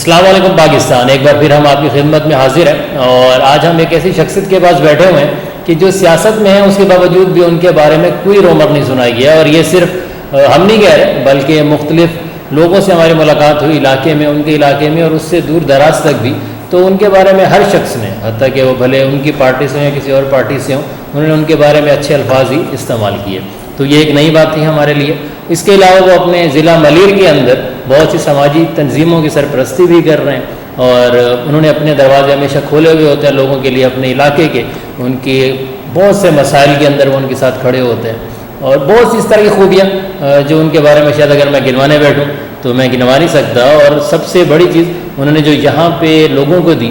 السلام علیکم پاکستان، ایک بار پھر ہم آپ کی خدمت میں حاضر ہیں، اور آج ہم ایک ایسی شخصیت کے پاس بیٹھے ہوئے ہیں کہ جو سیاست میں ہیں، اس کے باوجود بھی ان کے بارے میں کوئی رومر نہیں سنائی گیا. اور یہ صرف ہم نہیں کہہ رہے، بلکہ مختلف لوگوں سے ہماری ملاقات ہوئی علاقے میں، ان کے علاقے میں اور اس سے دور دراز تک بھی، تو ان کے بارے میں ہر شخص نے، حتیٰ کہ وہ بھلے ان کی پارٹی سے ہوں یا کسی اور پارٹی سے ہوں، انہوں نے ان کے بارے میں اچھے الفاظ ہی استعمال کیے. تو یہ ایک نئی بات تھی ہمارے لیے. اس کے علاوہ وہ اپنے ضلع ملیر کے اندر بہت سی سماجی تنظیموں کی سرپرستی بھی کر رہے ہیں، اور انہوں نے اپنے دروازے ہمیشہ کھولے ہوئے ہوتے ہیں لوگوں کے لیے، اپنے علاقے کے ان کے بہت سے مسائل کے اندر وہ ان کے ساتھ کھڑے ہوتے ہیں. اور بہت سی اس طرح کی خوبیاں جو ان کے بارے میں شاید اگر میں گنوانے بیٹھوں تو میں گنوا نہیں سکتا. اور سب سے بڑی چیز انہوں نے جو یہاں پہ لوگوں کو دی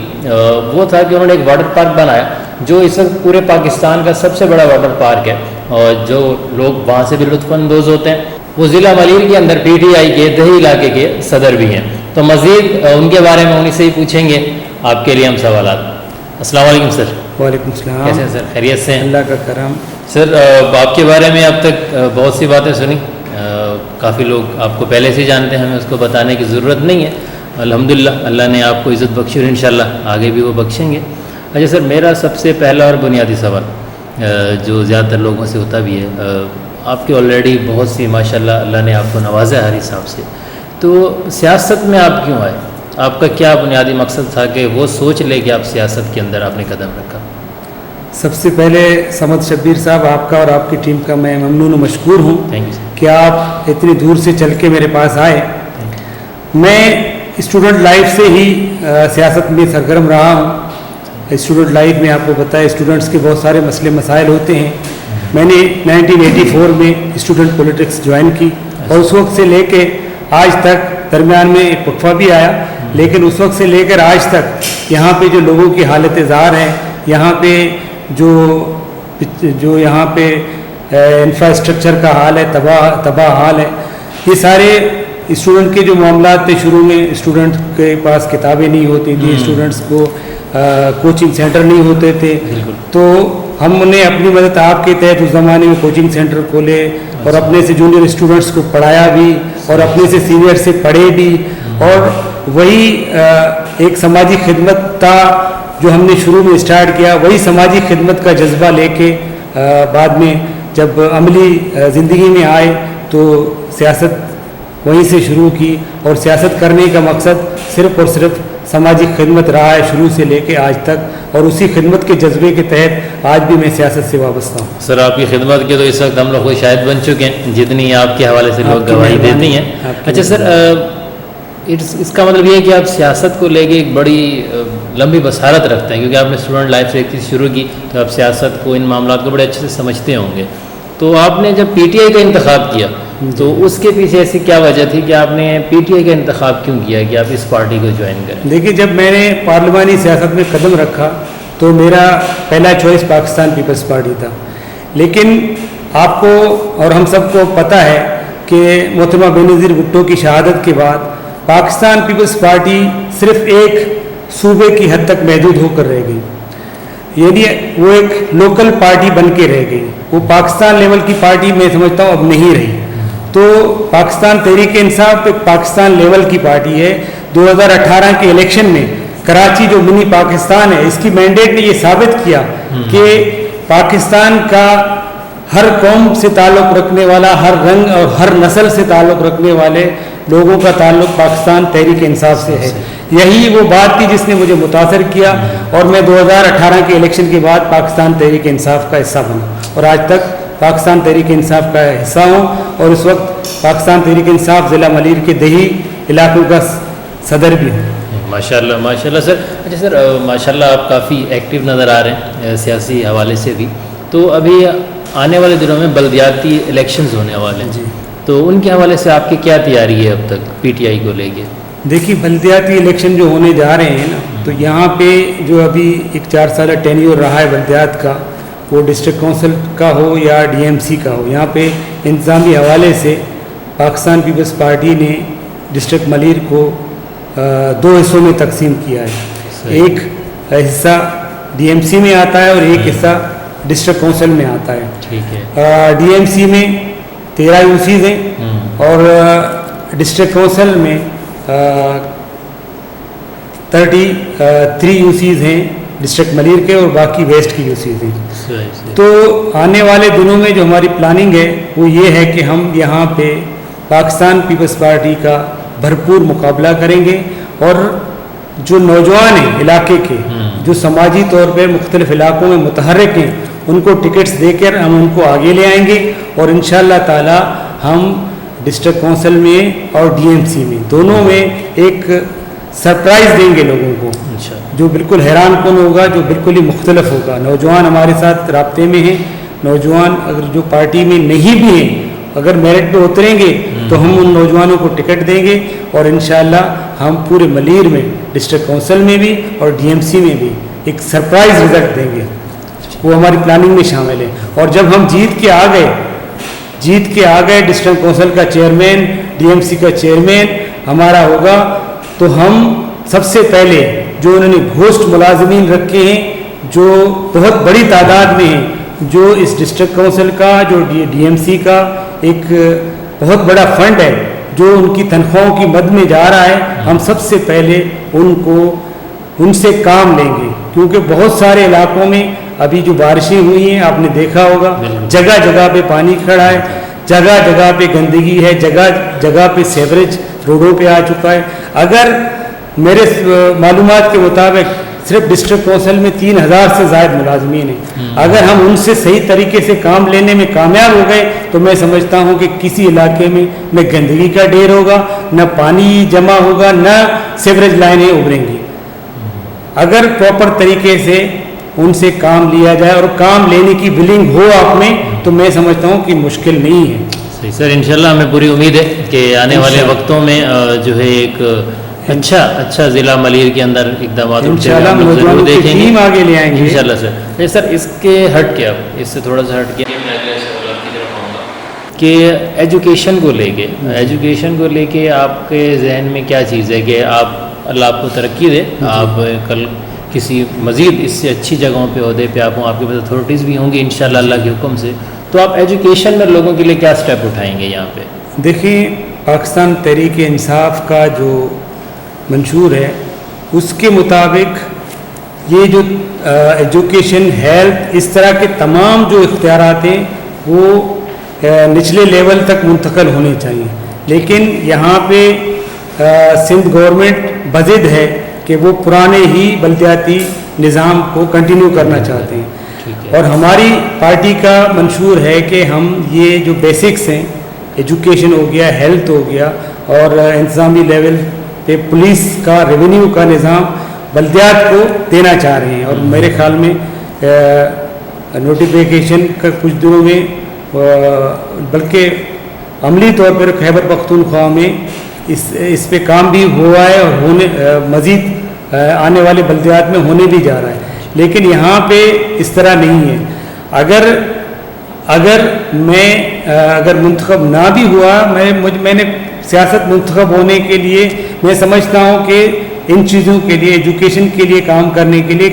وہ تھا کہ انہوں نے ایک واٹر پارک بنایا جو اس وقت پورے پاکستان کا سب سے بڑا واٹر پارک ہے، اور جو لوگ وہاں سے بھی لطف اندوز ہوتے ہیں. وہ ضلع ملیر کے اندر پی ٹی آئی کے دیہی علاقے کے صدر بھی ہیں. تو مزید ان کے بارے میں انہیں سے ہی پوچھیں گے آپ کے لیے ہم سوالات. السلام علیکم سر. وعلیکم السلام. کیسے ہیں سر؟ خیریت سے ہیں؟ اللہ کا کرم. سر آپ کے بارے میں اب تک بہت سی باتیں سنی، کافی لوگ آپ کو پہلے سے جانتے ہیں، ہمیں اس کو بتانے کی ضرورت نہیں ہے. الحمدللہ اللہ نے آپ کو عزت بخشی اور انشاءاللہ آگے بھی وہ بخشیں گے. اچھا سر، میرا سب سے پہلا اور بنیادی سوال جو زیادہ تر لوگوں سے ہوتا بھی ہے، آپ کے آلریڈی بہت سی ماشاءاللہ اللہ نے آپ کو نوازا ہے ہر حساب سے، تو سیاست میں آپ کیوں آئے؟ آپ کا کیا بنیادی مقصد تھا کہ وہ سوچ لے کہ آپ سیاست کے اندر آپ نے قدم رکھا؟ سب سے پہلے سمد شبیر صاحب، آپ کا اور آپ کی ٹیم کا میں ممنون و مشکور ہوں کہ آپ اتنی دور سے چل کے میرے پاس آئے. میں اسٹوڈنٹ لائف سے ہی سیاست میں سرگرم رہا ہوں. اسٹوڈنٹ لائف میں آپ کو پتہ ہے اسٹوڈنٹس کے بہت سارے مسئلے مسائل ہوتے ہیں. میں نے 1984 میں اسٹوڈنٹ پولیٹکس جوائن کی، اور اس وقت سے لے کے آج تک درمیان میں ایک وقفہ بھی آیا، لیکن اس وقت سے لے کر آج تک یہاں پہ جو لوگوں کی حالت زار ہے، یہاں پہ جو یہاں پہ انفراسٹرکچر کا حال ہے، تباہ حال ہے. یہ سارے اسٹوڈنٹ کے جو معاملات تھے، شروع میں اسٹوڈنٹ کے پاس کتابیں نہیں ہوتی تھیں، اسٹوڈنٹس کو کوچنگ سینٹر نہیں ہوتے تھے، تو ہم نے اپنی مدد آپ کے تحت اس زمانے میں کوچنگ سینٹر کھولے اور اپنے سے جونیئر اسٹوڈنٹس کو پڑھایا بھی اور اپنے سے سینئر سے پڑھے بھی. اور وہی ایک سماجی خدمت تھا جو ہم نے شروع میں اسٹارٹ کیا، وہی سماجی خدمت کا جذبہ لے کے بعد میں جب عملی زندگی میں آئے تو سیاست وہیں سے شروع کی. اور سیاست کرنے کا مقصد صرف اور صرف سماجی خدمت رہا ہے شروع سے لے کے آج تک، اور اسی خدمت کے جذبے کے تحت آج بھی میں سیاست سے وابستہ ہوں. سر آپ کی خدمت کے تو اس وقت ہم لوگ شاید بن چکے ہیں، جتنی آپ کے حوالے سے لوگ گواہی دیتی ہیں. اچھا سر، اس کا مطلب یہ ہے کہ آپ سیاست کو لے کے ایک بڑی لمبی بصارت رکھتے ہیں، کیونکہ آپ نے اسٹوڈنٹ لائف سے ایک چیز شروع کی تو آپ سیاست کو، ان معاملات کو بڑے اچھے سے سمجھتے ہوں گے. تو آپ نے جب پی ٹی آئی کا انتخاب کیا تو اس کے پیچھے ایسی کیا وجہ تھی کہ آپ نے پی ٹی آئی کا انتخاب کیوں کیا کہ آپ اس پارٹی کو جوائن کریں؟ دیکھیے، جب میں نے پارلیمانی سیاست میں قدم رکھا تو میرا پہلا چوائس پاکستان پیپلز پارٹی تھا. لیکن آپ کو اور ہم سب کو پتہ ہے کہ محترمہ بینظیر بھٹو کی شہادت کے بعد پاکستان پیپلز پارٹی صرف ایک صوبے کی حد تک محدود ہو کر رہ گئی، یعنی وہ ایک لوکل پارٹی بن کے رہ گئی. وہ پاکستان لیول کی پارٹی میں سمجھتا ہوں اب نہیں رہی. تو پاکستان تحریک انصاف ایک پاکستان لیول کی پارٹی ہے. 2018 کے الیکشن میں کراچی جو منی پاکستان ہے، اس کی مینڈیٹ نے یہ ثابت کیا کہ پاکستان کا ہر قوم سے تعلق رکھنے والا، ہر رنگ اور ہر نسل سے تعلق رکھنے والے لوگوں کا تعلق پاکستان تحریک انصاف سے ہے. یہی وہ بات تھی جس نے مجھے متاثر کیا، اور میں 2018 کے الیکشن کے بعد پاکستان تحریک انصاف کا حصہ بنا، اور آج تک پاکستان تحریک انصاف کا حصہ ہوں. اور اس وقت پاکستان تحریک انصاف ضلع ملیر کے دیہی علاقوں کا صدر بھی ہوں. ماشاءاللہ ماشاءاللہ سر. اچھا سر، ماشاءاللہ آپ کافی ایکٹیو نظر آ رہے ہیں سیاسی حوالے سے بھی. تو ابھی آنے والے دنوں میں بلدیاتی الیکشنز ہونے والے ہیں، تو ان کے حوالے سے آپ کی کیا تیاری ہے اب تک پی ٹی آئی کو لے کے؟ دیکھیے، بلدیاتی الیکشن جو ہونے جا رہے ہیں نا، تو یہاں پہ جو ابھی ایک 4 سالہ ٹینیور رہا ہے بلدیات کا، وہ ڈسٹرکٹ کونسل کا ہو یا ڈی ایم سی کا ہو، یہاں پہ انتظامی حوالے سے پاکستان پیپلز پارٹی نے ڈسٹرکٹ ملیر کو 2 حصوں میں تقسیم کیا ہے. ایک حصہ ڈی ایم سی میں آتا ہے اور ایک حصہ ڈسٹرکٹ کونسل میں آتا ہے. ٹھیک ہے. ڈی ایم سی میں 13 یوسیز ہیں، اور ڈسٹرکٹ کونسل میں 33 UCs ہیں ڈسٹرکٹ ملیر کے اور باقی ویسٹ کی UCs ہیں. صحیح. تو آنے والے دنوں میں جو ہماری پلاننگ ہے وہ یہ ہے کہ ہم یہاں پہ پاکستان پیپلز پارٹی کا بھرپور مقابلہ کریں گے اور جو نوجوان ہیں علاقے کے جو سماجی طور پہ مختلف علاقوں میں متحرک ہیں ان کو ٹکٹس دے کر ہم ان کو آگے لے آئیں گے اور انشاءاللہ تعالی ہم ڈسٹرکٹ کونسل میں اور DMC میں دونوں میں ایک سرپرائز دیں گے لوگوں کو جو بالکل حیران کن ہوگا, جو بالکل ہی مختلف ہوگا. نوجوان ہمارے ساتھ رابطے میں ہیں, نوجوان اگر جو پارٹی میں نہیں بھی ہیں اگر میرٹ پہ اتریں گے تو ہم ان نوجوانوں کو ٹکٹ دیں گے اور انشاءاللہ ہم پورے ملیر میں ڈسٹرکٹ کونسل میں بھی اور DMC میں بھی ایک سرپرائز رزلٹ دیں گے. وہ ہماری پلاننگ میں شامل ہے. اور جب ہم جیت کے آ گئے ڈسٹرکٹ کونسل کا چیئرمین DMC کا چیئرمین ہمارا ہوگا تو ہم سب سے پہلے جو انہوں نے گھوسٹ ملازمین رکھے ہیں جو بہت بڑی تعداد میں ہیں, جو اس ڈسٹرکٹ کونسل کا جو DMC کا ایک بہت بڑا فنڈ ہے جو ان کی تنخواہوں کی مد میں جا رہا ہے, ہم سب سے پہلے ان سے کام لیں گے کیونکہ بہت سارے علاقوں میں ابھی جو بارشیں ہوئی ہیں آپ نے دیکھا ہوگا جگہ جگہ پہ پانی کھڑا ہے, جگہ جگہ پہ گندگی ہے, جگہ جگہ پہ سیوریج روڈوں پہ آ چکا ہے. اگر میرے معلومات کے مطابق صرف ڈسٹرکٹ کونسل میں 3000 سے زائد ملازمین ہیں. اگر ہم ان سے صحیح طریقے سے کام لینے میں کامیاب ہو گئے تو میں سمجھتا ہوں کہ کسی علاقے میں نہ گندگی کا ڈھیر ہوگا, نہ پانی جمع ہوگا, نہ سیوریج لائنیں ابھریں گی. اگر پراپر طریقے سے ان سے کام لیا جائے اور کام لینے کی ولنگ ہو آپ میں تو میں سمجھتا ہوں کہ مشکل نہیں ہے. صحیح سر, انشاءاللہ ہمیں پوری امید ہے کہ آنے والے وقتوں میں جو ہے ایک اچھا ضلع ملیر کے اندر اقدامات ضرور دیکھیں گے, آگے لے آئیں گے انشاءاللہ سر. سر اس کے ہٹ کے اب اس سے تھوڑا سا ہٹ کے میں اگلے سوال کی طرف آؤں گا کہ ایجوکیشن کو لے کے آپ کے ذہن میں کیا چیز ہے کہ اللہ آپ کو ترقی دے, آپ کل کسی مزید اس سے اچھی جگہوں پہ عہدے پہ آپ ہوں, آپ کے پاس اتھارٹیز بھی ہوں گی انشاءاللہ اللہ کے حکم سے, تو آپ ایجوکیشن میں لوگوں کے لیے کیا سٹیپ اٹھائیں گے یہاں پہ؟ دیکھیں, پاکستان تحریک انصاف کا جو منشور ہے اس کے مطابق یہ جو ایجوکیشن, ہیلتھ, اس طرح کے تمام جو اختیارات ہیں وہ نچلے لیول تک منتقل ہونے چاہیے. لیکن یہاں پہ سندھ گورنمنٹ بضد ہے کہ وہ پرانے ہی بلدیاتی نظام کو کنٹینیو کرنا چاہتے ہیں. اور ہماری پارٹی کا منشور ہے کہ ہم یہ جو بیسکس ہیں, ایجوکیشن ہو گیا, ہیلتھ ہو گیا, اور انتظامی لیول پہ پولیس کا ریونیو کا نظام بلدیات کو دینا چاہ رہے ہیں. اور میرے خیال میں نوٹیفیکیشن کا کچھ دنوں میں بلکہ عملی طور پر خیبر پختونخوا میں اس پہ کام بھی ہوا ہے اور مزید آنے والے بلدیات میں ہونے بھی جا رہا ہے. لیکن یہاں پہ اس طرح نہیں ہے. اگر منتخب نہ بھی ہوا, میں نے سیاست منتخب ہونے کے لیے میں سمجھتا ہوں کہ ان چیزوں کے لیے, ایجوکیشن کے لیے کام کرنے کے لیے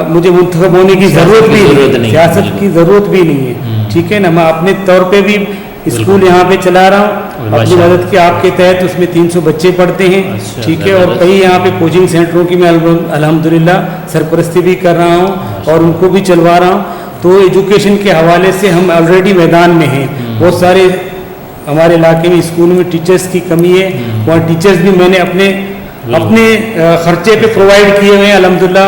مجھے منتخب ہونے کی ضرورت بھی نہیں, سیاست کی ضرورت بھی نہیں ہے. ٹھیک ہے نا, میں اپنے طور پہ بھی اسکول یہاں پہ چلا رہا ہوں اپنی مدد کے آپ کے تحت, اس میں 300 بچے پڑھتے ہیں. ٹھیک ہے, اور کئی یہاں پہ کوچنگ سینٹروں کی میں الحمدللہ سرپرستی بھی کر رہا ہوں اور ان کو بھی چلوا رہا ہوں. تو ایجوکیشن کے حوالے سے ہم آلریڈی میدان میں ہیں. بہت سارے ہمارے علاقے میں اسکولوں میں ٹیچرز کی کمی ہے, وہاں ٹیچرز بھی میں نے اپنے خرچے پہ پرووائڈ کیے ہوئے ہیں الحمدللہ,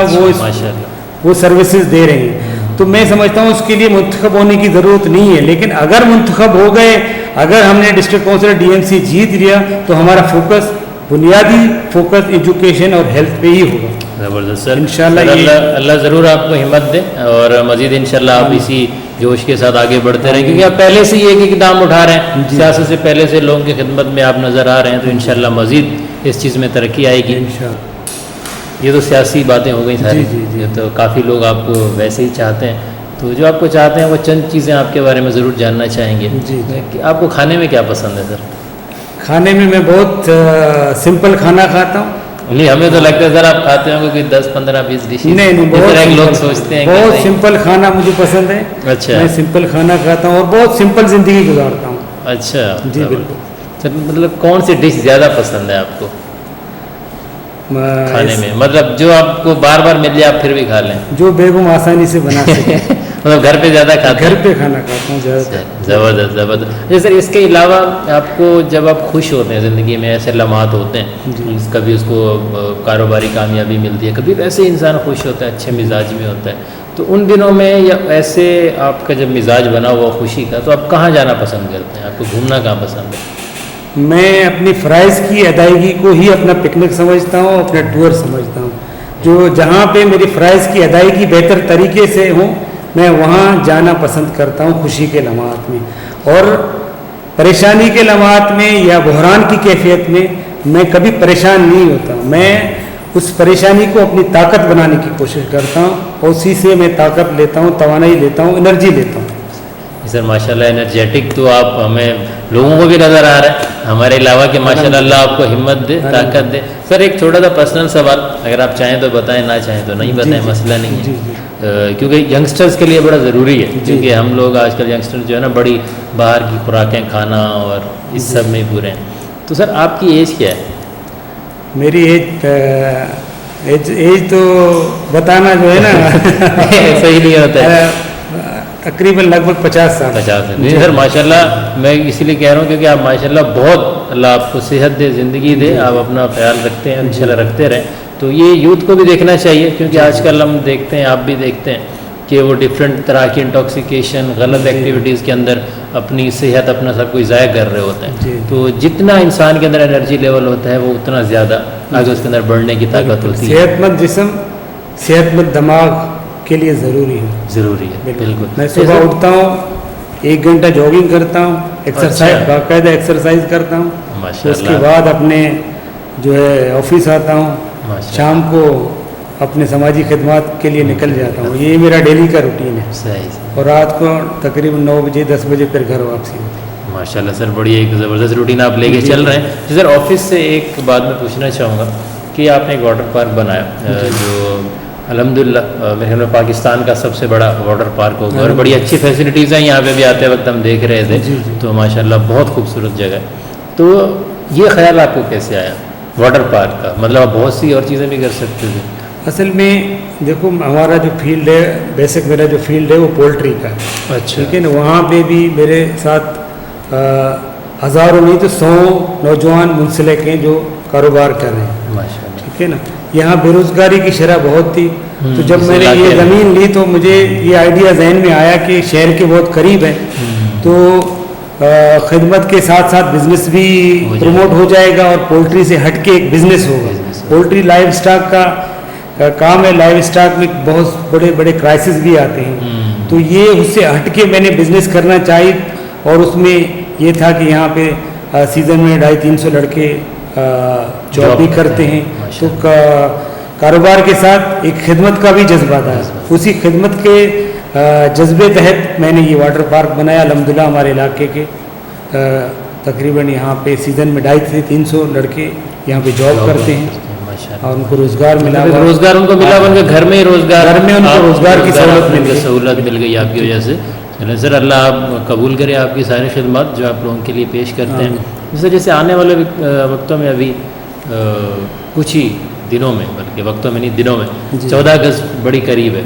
وہ سروسز دے رہے ہیں. تو میں سمجھتا ہوں اس کے لیے منتخب ہونے کی ضرورت نہیں ہے. لیکن اگر منتخب ہو گئے, اگر ہم نے ڈسٹرکٹ کونسل DMC جیت لیا تو ہمارا فوکس, بنیادی فوکس ایجوکیشن اور ہیلتھ پہ ہی ہوگا. زبردست سر, انشاءاللہ اللہ ضرور آپ کو ہمت دے اور مزید انشاءاللہ آپ اسی جوش کے ساتھ آگے بڑھتے رہیں, کیونکہ آپ پہلے سے یہ اقدام اٹھا رہے ہیں, سیاست سے پہلے سے لوگوں کی خدمت میں آپ نظر آ رہے ہیں, تو انشاءاللہ مزید اس چیز میں ترقی آئے گی. یہ تو سیاسی باتیں ہو گئی ساری, تو کافی لوگ آپ کو ویسے ہی چاہتے ہیں. تو جو آپ کو چاہتے ہیں وہ چند چیزیں آپ کے بارے میں ضرور جاننا چاہیں گے. کہ آپ کو کھانے میں کیا پسند ہے سر؟ کھانے میں بہت سمپل کھانا کھاتا ہوں. نہیں, ہمیں تو لگتا ہے سر آپ کھاتے ہوں کہ 10-15-20 ڈشز. نہیں, لوگ سوچتے ہیں بہت سمپل کھانا مجھے پسند ہے. اچھا, میں سمپل کھانا کھاتا ہوں اور بہت سمپل زندگی گزارتا ہوں. اچھا, جی بالکل. سر مطلب کون سی ڈش زیادہ پسند ہے آپ کو؟ کھانے میں مطلب جو آپ کو بار بار مل جائے آپ پھر بھی کھا لیں؟ جو بیگم آسانی سے بنا سکے مطلب گھر پہ زیادہ کھاتے ہیں؟ گھر پہ کھانا کھاتا ہوں زیادہ. زبردست زبردست. جی سر، اس کے علاوہ آپ کو جب آپ خوش ہوتے ہیں زندگی میں، ایسے لمحات ہوتے ہیں کبھی اس کو کاروباری کامیابی ملتی ہے، کبھی ویسے انسان خوش ہوتا ہے، اچھے مزاج میں ہوتا ہے، تو ان دنوں میں یا ایسے آپ کا جب مزاج بنا ہوا خوشی کا، تو آپ کہاں جانا پسند کرتے ہیں؟ آپ کو گھومنا کہاں پسند ہے؟ میں اپنی فرائض کی ادائیگی کو ہی اپنا پکنک سمجھتا ہوں، اپنا ٹور سمجھتا ہوں. جو جہاں پہ میری فرائض کی ادائیگی بہتر طریقے سے ہوں میں وہاں جانا پسند کرتا ہوں خوشی کے لمحات میں. اور پریشانی کے لمحات میں یا بحران کی کیفیت میں میں کبھی پریشان نہیں ہوتا. میں اس پریشانی کو اپنی طاقت بنانے کی کوشش کرتا ہوں اور اسی سے میں طاقت لیتا ہوں، توانائی لیتا ہوں، انرجی لیتا ہوں. سر ماشاء اللہ انرجیٹک تو آپ ہمیں لوگوں کو بھی نظر آ رہا ہے ہمارے علاوہ کہ ماشاء اللہ آپ کو ہمت دے، طاقت دے. سر ایک چھوٹا سا پرسنل سوال، اگر آپ چاہیں تو بتائیں، نہ چاہیں تو نہیں بتائیں، مسئلہ نہیں ہے. کیونکہ ینگسٹرز کے لیے بڑا ضروری ہے، کیونکہ ہم لوگ آج کل ینگسٹر جو ہے نا بڑی باہر کی خوراکیں کھانا اور اس سب میں پورے ہیں. تو سر آپ کی ایج کیا ہے؟ میری ایج تو بتانا جو ہے نا صحیح نہیں ہوتا ہے. تقریباً لگ بھگ 50 سال. 50 نہیں سر ماشاء اللہ میں اسی لیے کہہ رہا ہوں کیونکہ آپ ماشاء اللہ بہت، اللہ آپ کو صحت دے، زندگی دے، آپ اپنا خیال رکھتے ہیں، انشاءاللہ رکھتے رہیں. تو یہ یوتھ کو بھی دیکھنا چاہیے، کیونکہ آج کل ہم دیکھتے ہیں، آپ بھی دیکھتے ہیں کہ وہ ڈفرینٹ طرح کی انٹاکسیکیشن، غلط ایکٹیویٹیز کے اندر اپنی صحت، اپنا سب کچھ ضائع کر رہے ہوتے ہیں. تو جتنا انسان کے اندر انرجی لیول ہوتا ہے وہ اتنا زیادہ آگے اس کے اندر بڑھنے کی طاقت ہوتی ہے. صحت مند جسم صحت مند دماغ کے لیے ضروری ہے. ضروری ہے بالکل. میں صبح اٹھتا ہوں، 1 گھنٹہ جاگنگ کرتا ہوں، ایکسرسائز باقاعدہ ایکسرسائز کرتا ہوں. اس کے بعد اپنے جو ہے آفس آتا ہوں، شام کو اپنے سماجی خدمات کے لیے نکل جاتا ہوں. یہ میرا ڈیلی کا روٹین ہے. اور رات کو تقریباً 9 بجے 10 بجے پھر گھر واپسی ہوتی ہے. ماشاء اللہ سر، بڑی ایک زبردست روٹین آپ لے کے چل رہے ہیں. سر آفس سے ایک بات میں پوچھنا چاہوں گا کہ آپ نے ایک واٹر پارک بنایا جو الحمدللہ میرے خیال میں پاکستان کا سب سے بڑا واٹر پارک ہوگا، اور بڑی اچھی فیسلٹیز ہیں یہاں پہ بھی آتے وقت ہم دیکھ رہے تھے. تو ماشاء اللہ بہت خوبصورت جگہ ہے. تو یہ خیال آپ کو کیسے آیا واٹر پارک کا؟ مطلب آپ بہت سی اور چیزیں بھی کر سکتے تھے. اصل میں دیکھو ہمارا جو فیلڈ ہے، بیسک میرا جو فیلڈ ہے وہ پولٹری کا ہے. اچھا. لیکن وہاں پہ بھی میرے ساتھ ہزاروں نہیں تو 100 نوجوان منسلک ہیں جو کاروبار کر رہے ہیں. ماشاء اللہ. ٹھیک ہے نا. یہاں بے روزگاری کی شرح بہت تھی. تو جب میں نے یہ زمین لی تو مجھے یہ آئیڈیا ذہن میں آیا کہ شہر کے بہت قریب ہے، تو خدمت کے ساتھ ساتھ بزنس بھی پروموٹ ہو جائے گا اور پولٹری سے ہٹ کے ایک بزنس ہوگا. پولٹری لائیو اسٹاک کا کام ہے. لائیو اسٹاک میں بہت بڑے بڑے کرائسس بھی آتے ہیں. تو یہ اس سے ہٹ کے میں نے بزنس کرنا چاہی، اور اس میں یہ تھا کہ یہاں پہ سیزن میں 250-300 لڑکے جاب بھی کرتے ہیں. تو کاروبار کے ساتھ ایک خدمت کا بھی جذبہ تھا. اسی خدمت کے جذبے تحت میں نے یہ واٹر پارک بنایا. الحمدللہ ہمارے علاقے کے تقریباً یہاں پہ سیزن میں 250 سے 300 لڑکے یہاں پہ جاب کرتے ہیں اور ان کو روزگار ملا. روزگار ان کو ملا، ان کے گھر میں ہی روزگار، گھر میں ان کو روزگار کی سہولت مل گئی آپ کی وجہ سے. سر اللہ آپ قبول کرے آپ کی ساری خدمات جو آپ لوگوں کے لیے پیش کرتے ہیں. جیسے آنے والے وقتوں میں ابھی کچھ ہی دنوں میں، بلکہ وقتوں میں نہیں دنوں میں 14 اگست بڑی قریب ہے.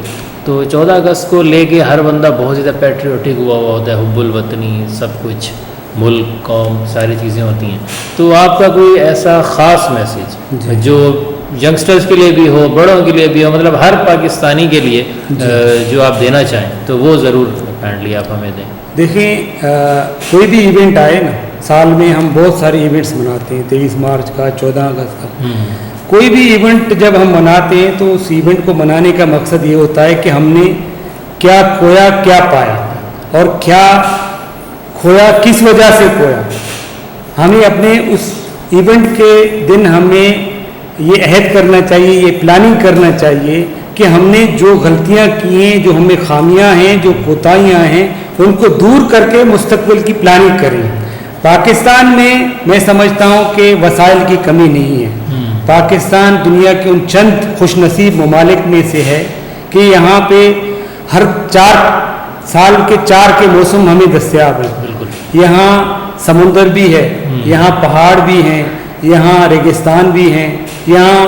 تو 14 اگست کو لے کے ہر بندہ بہت زیادہ پیٹریوٹک ہوا ہوتا ہے، حب الوطنی، سب کچھ، ملک، قوم، ساری چیزیں ہوتی ہیں. تو آپ کا کوئی ایسا خاص میسیج جو ینگسٹرز کے لیے بھی ہو، بڑوں کے لیے بھی ہو، مطلب ہر پاکستانی کے لیے جو آپ دینا چاہیں تو وہ ضرور کائنڈلی آپ ہمیں دیں. دیکھیں کوئی بھی ایونٹ آئے نا، سال میں ہم بہت سارے ایونٹس مناتے ہیں، 23 مارچ کا، 14 اگست کا. کوئی بھی ایونٹ جب ہم مناتے ہیں تو اس ایونٹ کو منانے کا مقصد یہ ہوتا ہے کہ ہم نے کیا کھویا، کیا پایا، اور کیا کھویا کس وجہ سے کھویا. ہمیں اپنے اس ایونٹ کے دن ہمیں یہ عہد کرنا چاہیے، یہ پلاننگ کرنا چاہیے کہ ہم نے جو غلطیاں کی ہیں، جو ہمیں خامیاں ہیں، جو کوتاہیاں ہیں، ان کو دور کر کے مستقبل کی پلاننگ کریں. پاکستان میں سمجھتا ہوں کہ وسائل کی کمی نہیں ہے. پاکستان دنیا کے ان چند خوش نصیب ممالک میں سے ہے کہ یہاں پہ ہر 4 سال کے 4 کے موسم ہمیں دستیاب ہیں. یہاں سمندر بھی ہے، یہاں پہاڑ بھی ہیں، یہاں ریگستان بھی ہیں، یہاں